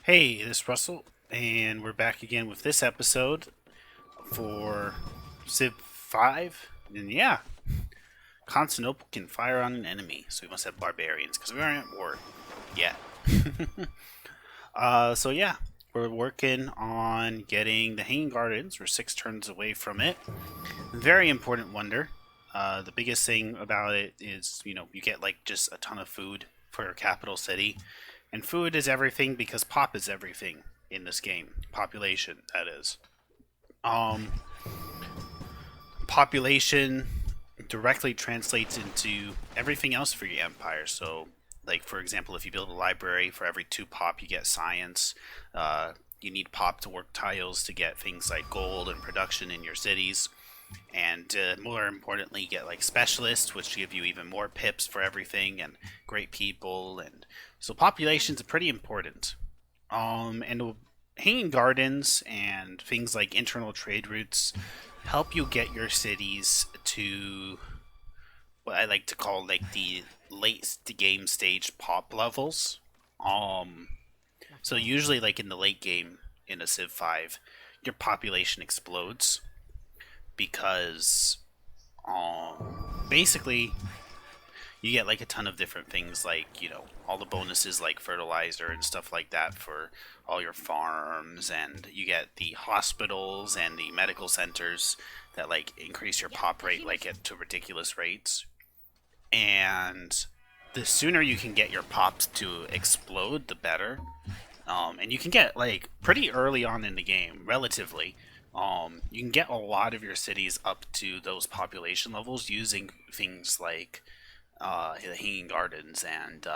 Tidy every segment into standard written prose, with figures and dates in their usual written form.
Hey, this is Russell, and we're back again with this episode for Civ 5. And yeah, Constantinople can fire on an enemy, so we must have barbarians, because we aren't at war yet. So yeah, we're working on getting the Hanging Gardens. We're 6 turns away from it. Very important wonder. The biggest thing about it is, you get like just a ton of food for your capital city. And food is everything because pop is everything in this game. Population, that is. Um, Population directly translates into everything else for your empire. So, like for example, if you build a library, for every 2 pop you get science. You need pop to work tiles to get things like gold and production in your cities. And more importantly, you get like specialists, which give you even more pips for everything, and great people, and so populations are pretty important. And hanging gardens and things like internal trade routes help you get your cities to what I like to call like the late game stage pop levels. Um, so usually like in the late game in a Civ 5, your population explodes because basically you get like a ton of different things like all the bonuses like fertilizer and stuff like that for all your farms, and you get the hospitals and the medical centers that like increase your pop rate like at to ridiculous rates. And the sooner you can get your pops to explode, the better. And you can get like pretty early on in the game, relatively. You can get a lot of your cities up to those population levels using things like the Hanging Gardens and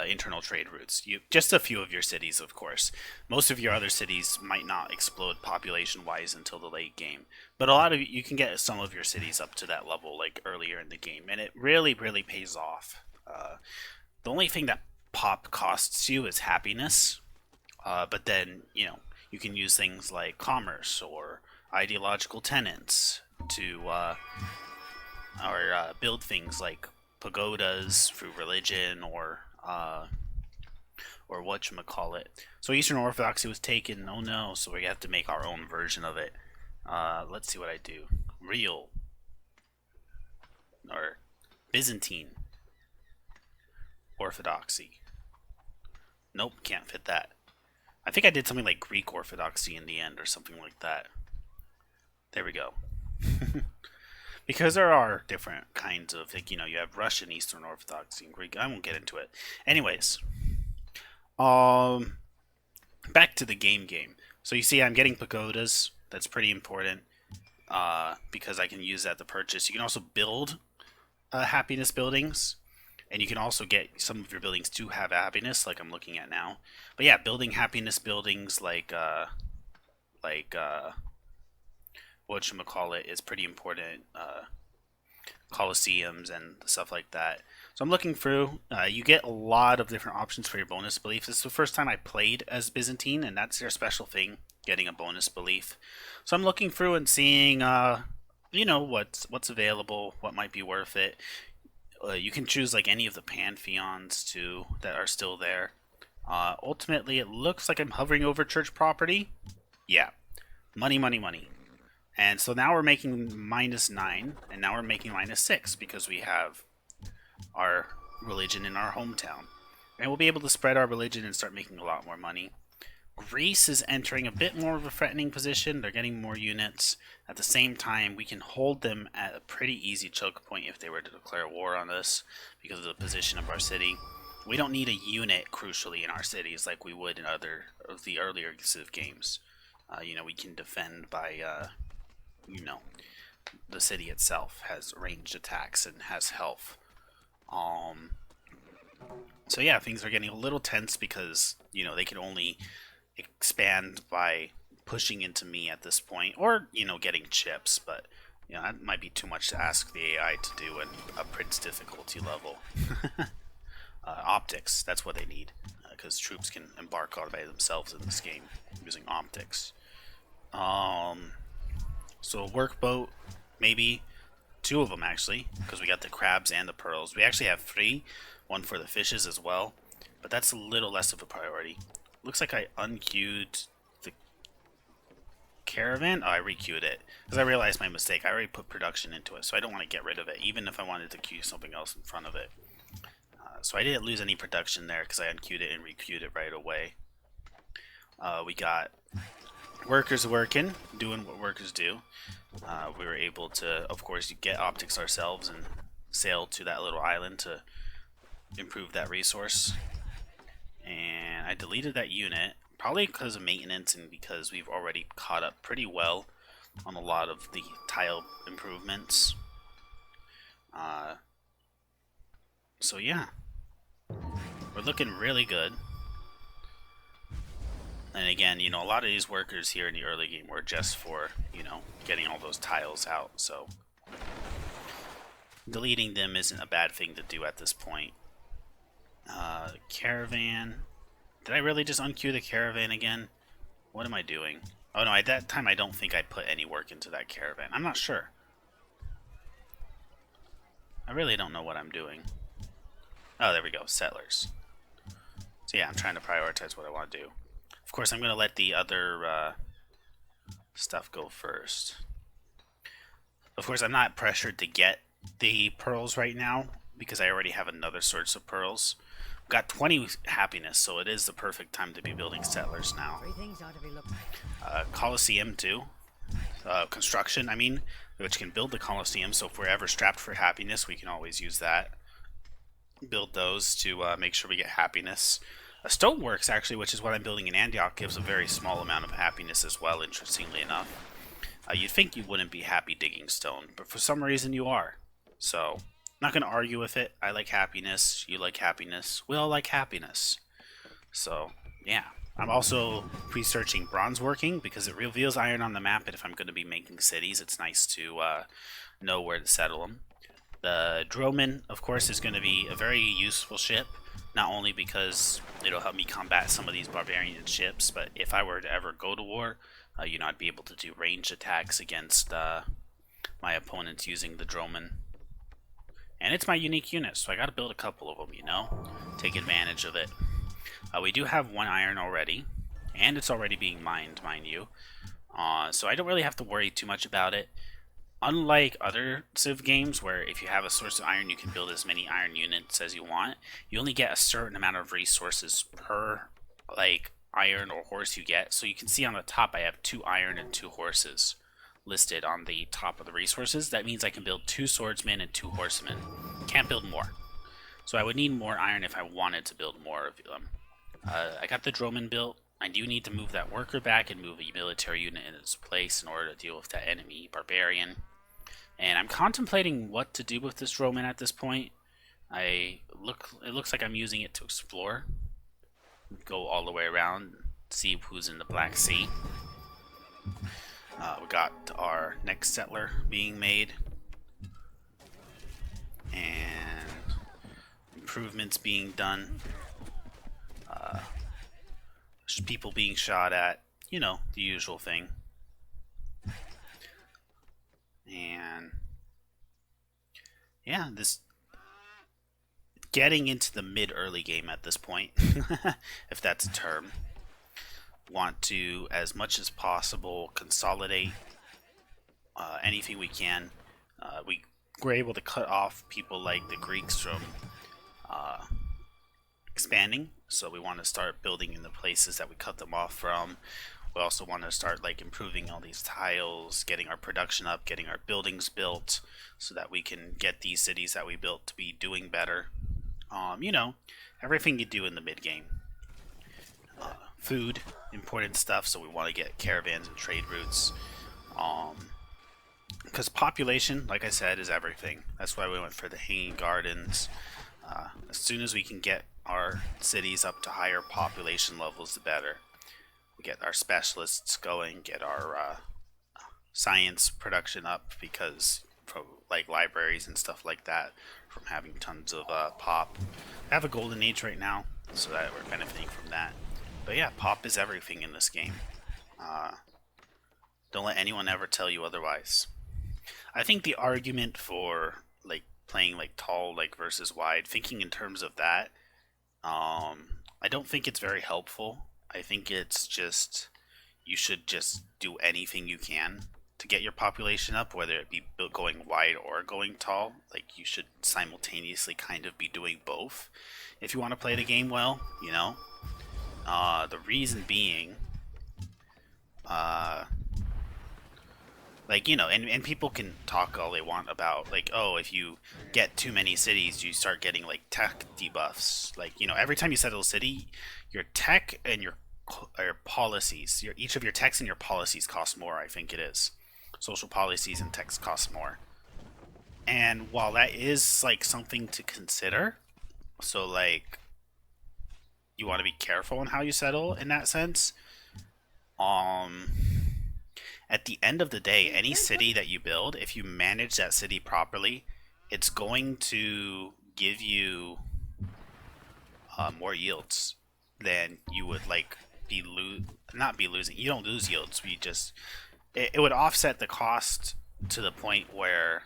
internal trade routes. You just a few of your cities, of course. Most of your other cities might not explode population-wise until the late game, but a lot of you can get some of your cities up to that level like earlier in the game, and it really, really pays off. The only thing that pop costs you is happiness, but then you can use things like commerce or ideological tenants to build things like pagodas through religion or whatchamacallit. So Eastern Orthodoxy was taken. Oh no! So we have to make our own version of it. Let's see what I do. Real or Byzantine Orthodoxy. Nope, can't fit that. I think I did something like Greek Orthodoxy in the end or something like that. There we go. Because there are different kinds of, like, you have Russian Eastern Orthodoxy and Greek. I won't get into it. Anyways, um, back to the game. So you see, I'm getting pagodas. That's pretty important because I can use that to purchase. You can also build happiness buildings, and you can also get some of your buildings to have happiness, like I'm looking at now. But yeah, building happiness buildings like whatchamacallit is pretty important. Colosseums and stuff like that. So I'm looking through. You get a lot of different options for your bonus beliefs. This is the first time I played as Byzantine, and that's their special thing, getting a bonus belief. So I'm looking through and seeing, what's available, what might be worth it. You can choose like any of the pantheons too that are still there. Ultimately, it looks like I'm hovering over church property. Yeah, money, money, money. And so now we're making -9, and now we're making -6 because we have our religion in our hometown. And we'll be able to spread our religion and start making a lot more money. Greece is entering a bit more of a threatening position. They're getting more units. At the same time, we can hold them at a pretty easy choke point if they were to declare war on us because of the position of our city. We don't need a unit, crucially, in our cities like we would in other of the earlier Civ games. We can defend by the city itself has ranged attacks and has health. Um, so yeah, things are getting a little tense because they can only expand by pushing into me at this point, or getting chips. But that might be too much to ask the AI to do in a Prince difficulty level. Optics, that's what they need, because troops can embark all by themselves in this game using optics. So a workboat, maybe 2 of them actually, because we got the crabs and the pearls. We actually have 3, 1 for the fishes as well, but that's a little less of a priority. Looks like I unqueued the caravan. Oh, I requeued it because I realized my mistake. I already put production into it, so I don't want to get rid of it, even if I wanted to queue something else in front of it. So I didn't lose any production there because I unqueued it and requeued it right away. We got workers working, doing what workers do. We were able to, of course, get optics ourselves and sail to that little island to improve that resource. And I deleted that unit, probably because of maintenance and because we've already caught up pretty well on a lot of the tile improvements. So yeah, we're looking really good. And again, you know, a lot of these workers here in the early game were just for, you know, getting all those tiles out, so deleting them isn't a bad thing to do at this point. Caravan. Did I really just unqueue the caravan again? What am I doing? Oh no, at that time I don't think I put any work into that caravan. I'm not sure. I really don't know what I'm doing. Oh, there we go, settlers. So yeah, I'm trying to prioritize what I want to do. Of course, I'm going to let the other stuff go first. Of course, I'm not pressured to get the pearls right now because I already have another source of pearls. I've got 20 happiness, so it is the perfect time to be building settlers now. Colosseum too. Construction, I mean, which can build the Colosseum, so if we're ever strapped for happiness, we can always use that. Build those to make sure we get happiness. Stoneworks, actually, which is what I'm building in Antioch, gives a very small amount of happiness as well, interestingly enough. You'd think you wouldn't be happy digging stone, but for some reason you are. So, I'm not going to argue with it. I like happiness. You like happiness. We all like happiness. So, yeah. I'm also researching bronze working because it reveals iron on the map, and if I'm going to be making cities, it's nice to know where to settle them. The Droman, of course, is going to be a very useful ship, not only because it'll help me combat some of these barbarian ships, but if I were to ever go to war, you know, I'd be able to do ranged attacks against my opponents using the Droman. And it's my unique unit, so I got to build a couple of them, you know, take advantage of it. We do have 1 iron already, and it's already being mined, mind you, so I don't really have to worry too much about it. Unlike other Civ games, where if you have a source of iron, you can build as many iron units as you want, you only get a certain amount of resources per, like, iron or horse you get. So you can see on the top I have 2 iron and 2 horses listed on the top of the resources. That means I can build 2 swordsmen and 2 horsemen. Can't build more. So I would need more iron if I wanted to build more of them. I got the Droman built. I do need to move that worker back and move a military unit in its place in order to deal with that enemy barbarian. And I'm contemplating what to do with this Droman at this point. It looks like I'm using it to explore. Go all the way around, see who's in the Black Sea. We got our next settler being made. And improvements being done. People being shot at, you know, the usual thing. And yeah, this getting into the mid-early game at this point, if that's a term. Want to, as much as possible, consolidate anything we can. We were able to cut off people like the Greeks from expanding, so we want to start building in the places that we cut them off from. We also want to start like improving all these tiles, getting our production up, getting our buildings built, so that we can get these cities that we built to be doing better. You know, everything you do in the mid game. Food, important stuff, so we want to get caravans and trade routes. Because population, like I said, is everything. That's why we went for the hanging gardens. As soon as we can get our cities up to higher population levels, the better. We get our specialists going, get our science production up, because from like libraries and stuff like that, from having tons of pop. I have a golden age right now, so that we're benefiting from that. But yeah, pop is everything in this game. Don't let anyone ever tell you otherwise. I think the argument for like playing like tall like versus wide, thinking in terms of that, I don't think it's very helpful. I think it's just you should just do anything you can to get your population up, whether it be going wide or going tall. Like you should simultaneously kind of be doing both if you want to play the game well. You know, the reason being, uh, like and people can talk all they want about like, oh, if you get too many cities you start getting like tech debuffs. Like every time you settle a city, your tech and your policies, each of your techs and your policies cost more. I think it is social policies and techs cost more. And while that is like something to consider, so like you want to be careful on how you settle in that sense. um at the end of the day, any city that you build, if you manage that city properly, it's going to give you more yields than you would like not be losing. You don't lose yields. We just it would offset the cost to the point where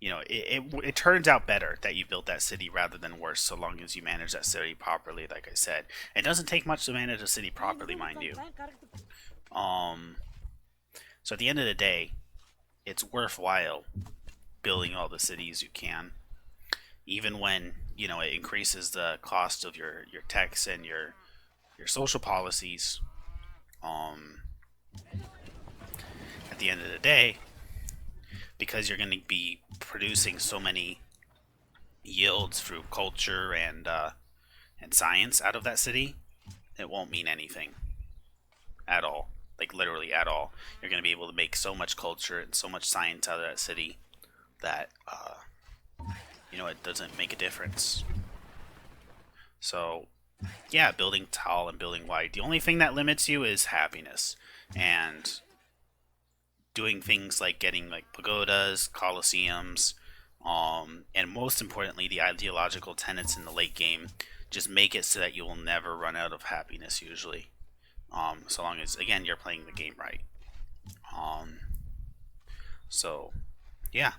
it turns out better that you built that city rather than worse, so long as you manage that city properly. Like I said, it doesn't take much to manage a city properly, mind you. So at the end of the day, it's worthwhile building all the cities you can, even when it increases the cost of your techs and your social policies. At the end of the day, because you're going to be producing so many yields through culture and science out of that city, it won't mean anything at all. Like literally at all. You're going to be able to make so much culture and so much science out of that city that it doesn't make a difference. So yeah, building tall and building wide. The only thing that limits you is happiness and doing things like getting like pagodas, coliseums, and most importantly, the ideological tenets in the late game. Just make it so that you will never run out of happiness. Usually, so long as again you're playing the game right. So yeah.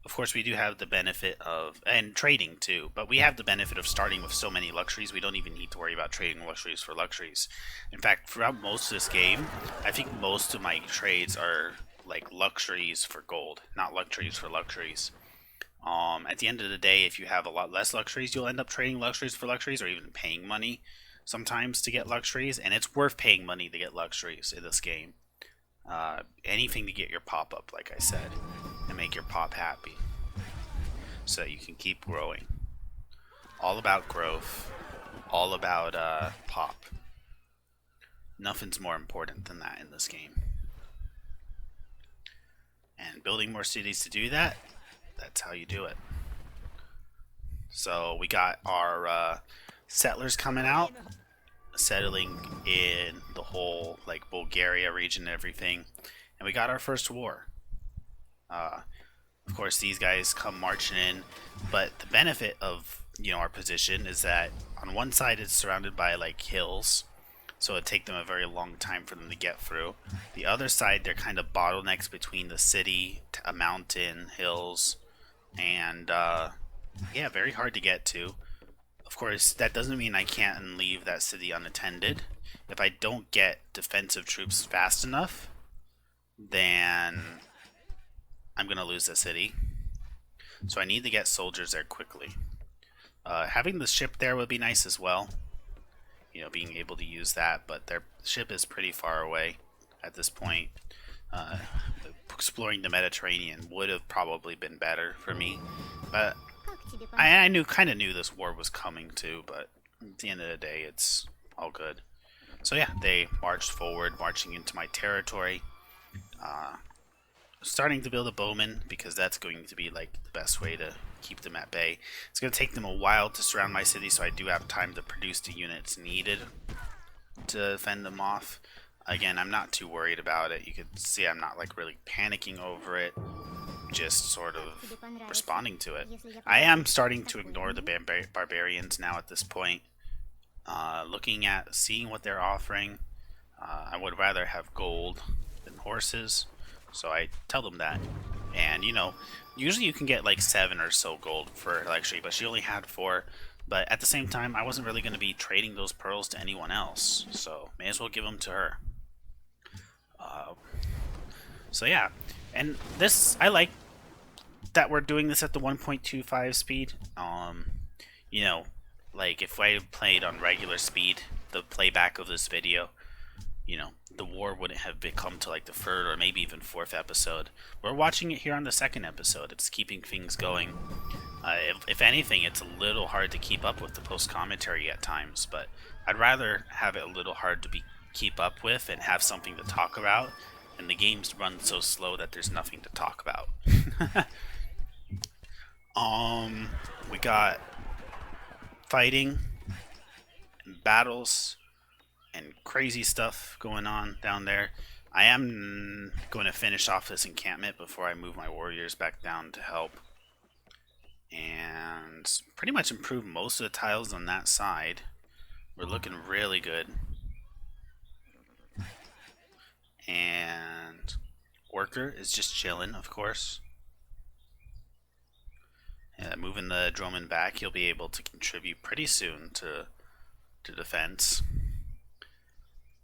Of course, we do have the benefit of, and trading too, but we have the benefit of starting with so many luxuries, we don't even need to worry about trading luxuries for luxuries. In fact, throughout most of this game, I think most of my trades are like luxuries for gold, not luxuries for luxuries. At the end of the day, if you have a lot less luxuries, you'll end up trading luxuries for luxuries or even paying money sometimes to get luxuries, and it's worth paying money to get luxuries in this game. Anything to get your pop up, like I said, and make your pop happy so that you can keep growing. All about growth, all about pop. Nothing's more important than that in this game. And building more cities to do that, that's how you do it. So we got our settlers coming out, settling in the whole like Bulgaria region and everything, and we got our first war. Of course, these guys come marching in, but the benefit of our position is that on one side it's surrounded by like hills, so it'd take them a very long time for them to get through. The other side, they're kind of bottlenecks between the city, a mountain, hills, and yeah, very hard to get to. Of course, that doesn't mean I can't leave that city unattended. If I don't get defensive troops fast enough, then I'm going to lose the city. So I need to get soldiers there quickly. Having the ship there would be nice as well. Being able to use that, but their ship is pretty far away at this point. Exploring the Mediterranean would have probably been better for me. But I kind of knew this war was coming too, but at the end of the day, it's all good. So yeah, they marched forward, marching into my territory. Starting to build a bowman, because that's going to be like the best way to keep them at bay. It's going to take them a while to surround my city, so I do have time to produce the units needed to fend them off. Again, I'm not too worried about it. You can see I'm not like really panicking over it, just sort of responding to it. I am starting to ignore the barbarians now at this point. Looking at seeing what they're offering, I would rather have gold than horses. So I tell them that. And, you know, usually you can get like 7 or so gold for Electri, but she only had 4. But at the same time, I wasn't really going to be trading those pearls to anyone else. So may as well give them to her. Uh, so yeah. And this, I like that we're doing this at the 1.25 speed. You know, like if I played on regular speed, the playback of this video, you know, the war wouldn't have become to like the 3rd or maybe even 4th episode. We're watching it here on the 2nd episode. It's keeping things going. If anything, it's a little hard to keep up with the post-commentary at times, but I'd rather have it a little hard to keep up with and have something to talk about, and the games run so slow that there's nothing to talk about. We got fighting and battles and crazy stuff going on down there. I am going to finish off this encampment before I move my warriors back down to help. And pretty much improve most of the tiles on that side. We're looking really good. And worker is just chilling, of course. Moving the Droman back, he'll be able to contribute pretty soon to defense.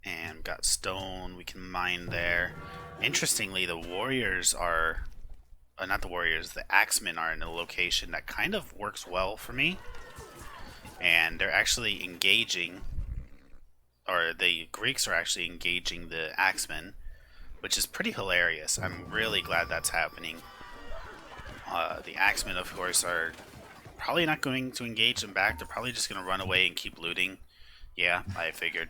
And got stone, we can mine there. Interestingly, the warriors are... not the warriors, the axemen are in a location that kind of works well for me. And they're actually engaging, or the Greeks are actually engaging the axemen, which is pretty hilarious. I'm really glad that's happening. The axemen, of course, are probably not going to engage them back. They're probably just going to run away and keep looting. Yeah, I figured.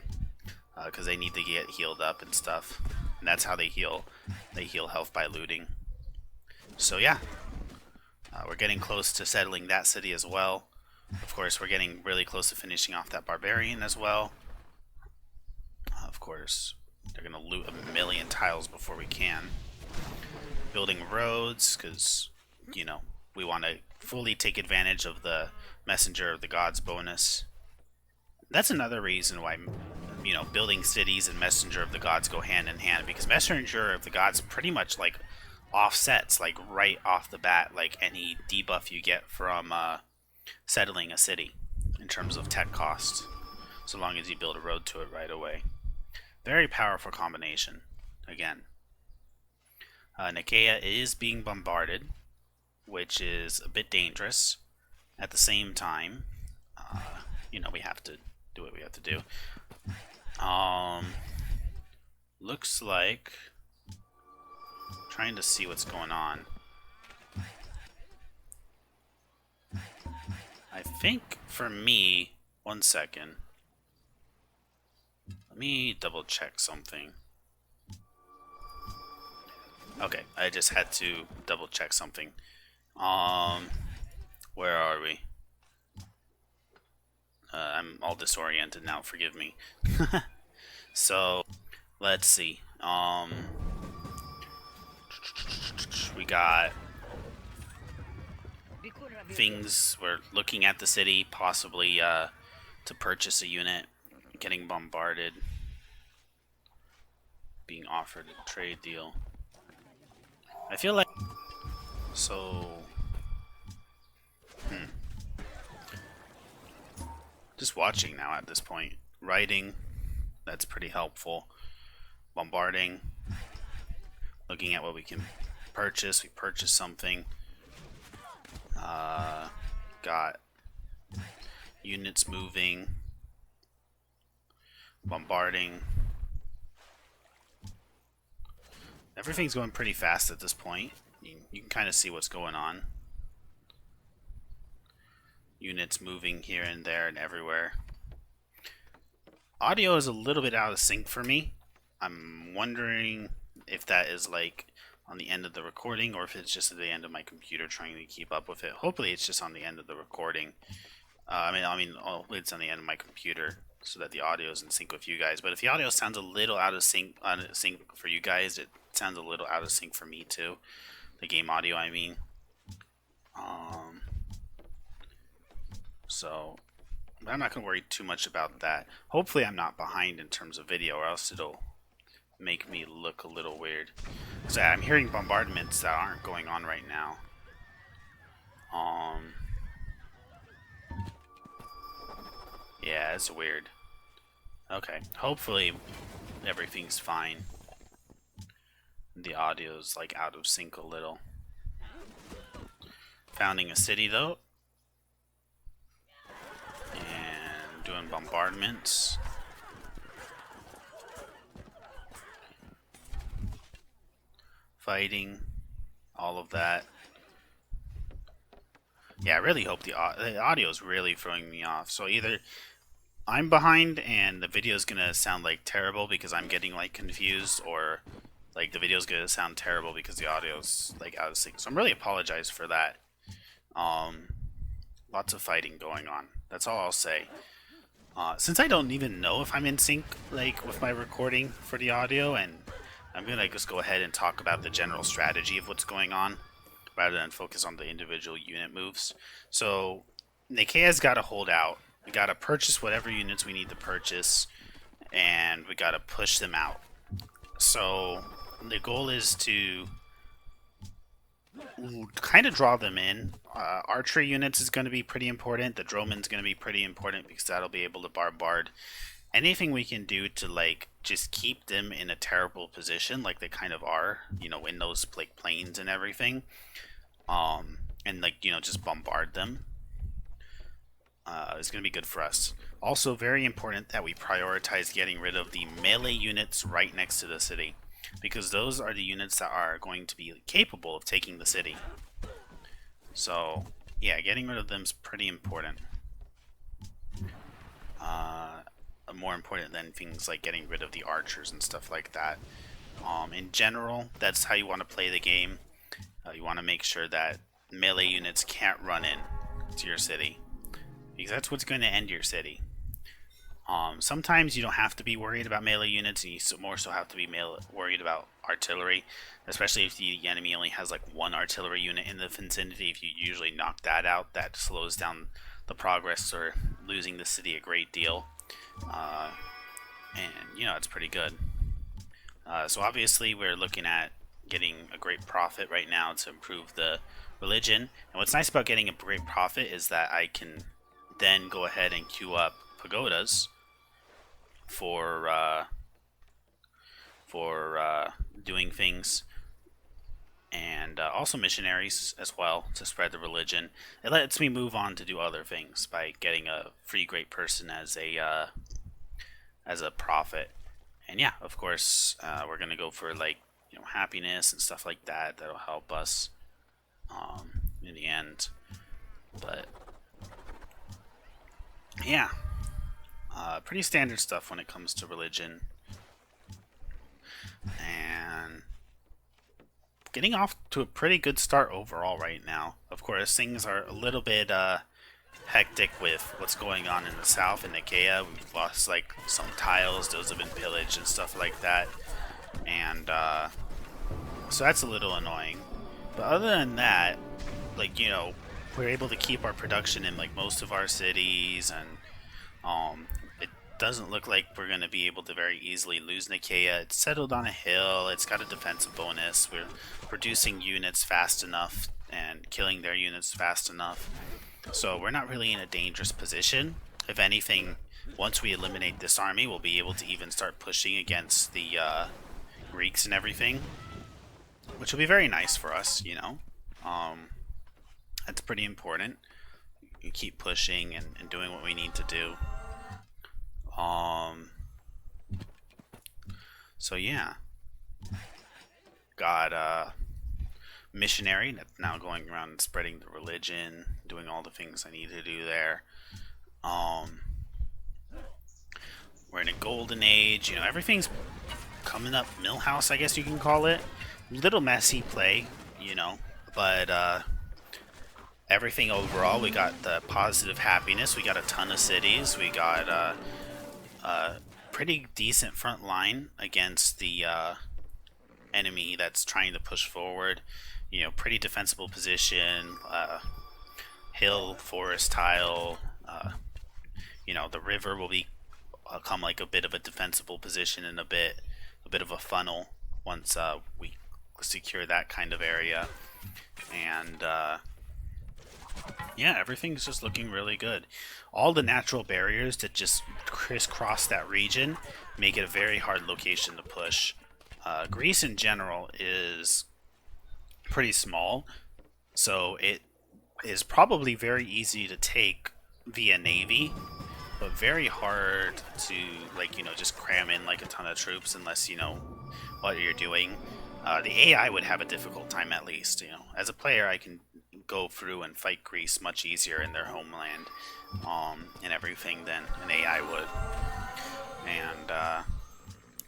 Because they need to get healed up and stuff. And that's how they heal. They heal health by looting. So yeah, we're getting close to settling that city as well. Of course, we're getting really close to finishing off that barbarian as well. Of course, they're going to loot 1,000,000 tiles before we can. Building roads, because, you know, we want to fully take advantage of the Messenger of the Gods bonus. That's another reason why, you know, building cities and Messenger of the Gods go hand in hand, because Messenger of the Gods pretty much, like, offsets, like, right off the bat, like, any debuff you get from settling a city in terms of tech cost, so long as you build a road to it right away. Very powerful combination, again. Nicaea is being bombarded, which is a bit dangerous. At the same time, you know, we have to do what we have to do. Looks like... trying to see what's going on. I think for me... one second. Let me double check something. Okay, I just had to double check something. Where are we? I'm all disoriented now, forgive me. So, let's see. We got things, we're looking at the city, possibly to purchase a unit, getting bombarded, being offered a trade deal. I feel like... so... just watching now at this point. Writing, that's pretty helpful. Bombarding. Looking at what we can purchase. We purchased something. Got units moving. Bombarding. Everything's going pretty fast at this point. You can kind of see what's going on. Units moving here and there and everywhere. Audio is a little bit out of sync for me. I'm wondering if that is like on the end of the recording or if it's just at the end of my computer trying to keep up with it. Hopefully it's just on the end of the recording. It's on the end of my computer so that the audio is in sync with you guys. But if the audio sounds a little out of sync for you guys, it sounds a little out of sync for me too. The game audio, I mean. So, I'm not going to worry too much about that. Hopefully I'm not behind in terms of video, or else it'll make me look a little weird. So I'm hearing bombardments that aren't going on right now. Yeah, it's weird. Okay, hopefully everything's fine. The audio's like out of sync a little. Founding a city though. And doing bombardments. Fighting. All of that. Yeah, I really hope the audio is really throwing me off. So either I'm behind and the video is gonna sound like terrible because I'm getting like confused, or like the video is gonna sound terrible because the audio's like out of sync. So I'm really apologize for that. Lots of fighting going on. That's all I'll say. Since I don't even know if I'm in sync like with my recording for the audio, and I'm gonna just go ahead and talk about the general strategy of what's going on, rather than focus on the individual unit moves. So Nikea's got to hold out. We got to purchase whatever units we need to purchase, and we got to push them out. So the goal is to kind of draw them in. Archery units is going to be pretty important. The Droman's going to be pretty important because that'll be able to bombard. Anything we can do to like just keep them in a terrible position, like they kind of are, you know, in those like planes and everything. And like, you know, just bombard them. Is going to be good for us. Also, very important that we prioritize getting rid of the melee units right next to the city, because those are the units that are going to be capable of taking the city. So, yeah, getting rid of them is pretty important. More important than things like getting rid of the archers and stuff like that. In general, that's how you want to play the game. You want to make sure that melee units can't run in to your city, because that's what's going to end your city. Sometimes you don't have to be worried about melee units, and you more so have to be worried about artillery, especially if the enemy only has like one artillery unit in the vicinity. If you usually knock that out, that slows down the progress or losing the city a great deal. And you know, it's pretty good. So obviously we're looking at getting a great profit right now to improve the religion. And what's nice about getting a great profit is that I can then go ahead and queue up pagodas for doing things, and also missionaries as well to spread the religion. It lets me move on to do other things by getting a free great person as a prophet. And yeah, of course, we're gonna go for like, you know, happiness and stuff like that. That'll help us in the end. But yeah, pretty standard stuff when it comes to religion. And getting off to a pretty good start overall right now. Of course, things are a little bit hectic with what's going on in the south in Nicaea. We've lost like some tiles; those have been pillaged and stuff like that, and so that's a little annoying. But other than that, like, you know, we're able to keep our production in like most of our cities, and it doesn't look like we're going to be able to very easily lose Nicaea. It's settled on a hill. It's got a defensive bonus. We're producing units fast enough and killing their units fast enough. So we're not really in a dangerous position. If anything, once we eliminate this army, we'll be able to even start pushing against the Greeks and everything, which will be very nice for us, you know. That's pretty important. You keep pushing and doing what we need to do. So yeah, got missionary that's now going around and spreading the religion, doing all the things I need to do there. We're in a golden age, you know, everything's coming up Millhouse, I guess you can call it. Little messy play, you know, but everything overall, we got the positive happiness, we got a ton of cities, we got a pretty decent front line against the enemy that's trying to push forward. You know, pretty defensible position, hill, forest tile, you know, the river will become like a bit of a defensible position in a bit. a bit of a funnel once we secure that kind of area. And yeah, everything's just looking really good. All the natural barriers that just crisscross that region make it a very hard location to push. Greece in general is pretty small, so it is probably very easy to take via navy, but very hard to, like, just cram in like a ton of troops unless you know what you're doing. The AI would have a difficult time, at least. As a player, I can go through and fight Greece much easier in their homeland, and everything than an AI would. And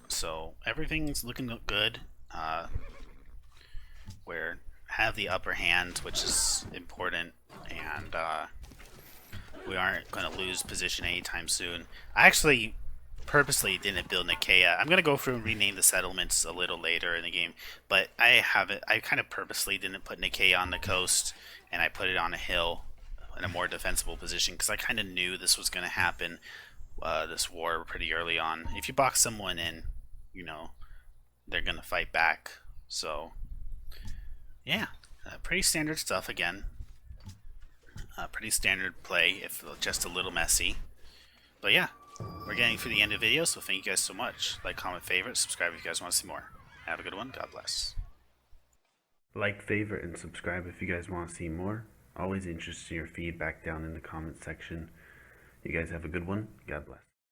so everything's looking good. We're have the upper hand, which is important, and we aren't going to lose position anytime soon. I actually purposely didn't build Nicaea. I'm going to go through and rename the settlements a little later in the game, but I kind of purposely didn't put Nicaea on the coast, and I put it on a hill in a more defensible position because I kind of knew this was going to happen, this war, pretty early on. If you box someone in, they're going to fight back. So yeah, pretty standard stuff again. Pretty standard play, if just a little messy. But yeah, we're getting through the end of the video, so thank you guys so much. Like, comment, favorite, subscribe if you guys want to see more. Have a good one. God bless. Like, favorite, and subscribe if you guys want to see more. Always interested in your feedback down in the comment section. You guys have a good one. God bless.